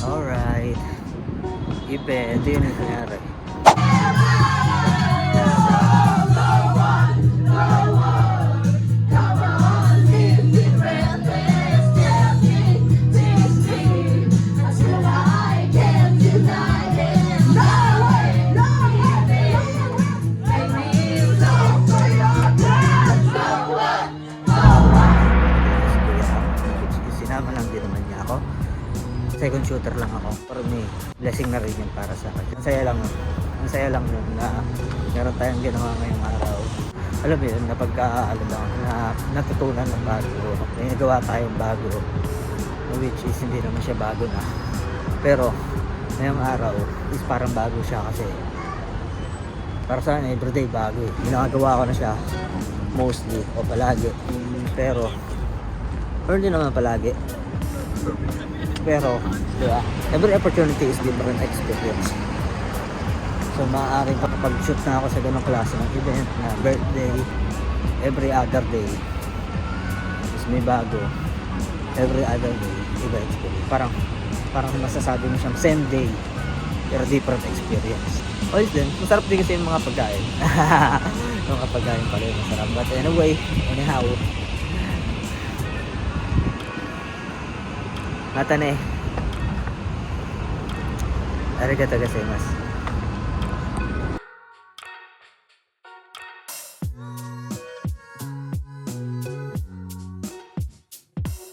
Alright. Ibe, ito yun yung nangyari. Sinama lang din naman niya ako. Second shooter lang ako. For me, blessing na rin yun para sa akin. Ang saya lang, ang saya lang yun na meron tayong ginawa ngayong araw. Alam mo yun, na alam mo, na natutunan ng bago. May nagawa tayong bago. Which is hindi naman siya bago na. Pero, ngayong araw is parang bago siya kasi para sa akin, everyday bago eh. Ginagawa ko na siya mostly o palagi. Pero, or hindi naman palagi. Pero, diba? Every opportunity is different experience. So, maaaring kapag-shoot na ako sa ganong klase ng event na birthday, every other day is may bago. Every other day, iba experience. Parang masasabi mo siyang same day, pero different experience. Always din, masarap din kasi yung mga pagkain. Yung mga pagkain pala yung masarap. But anyway, anyhow, mata ne. Arigatou gozaimasu.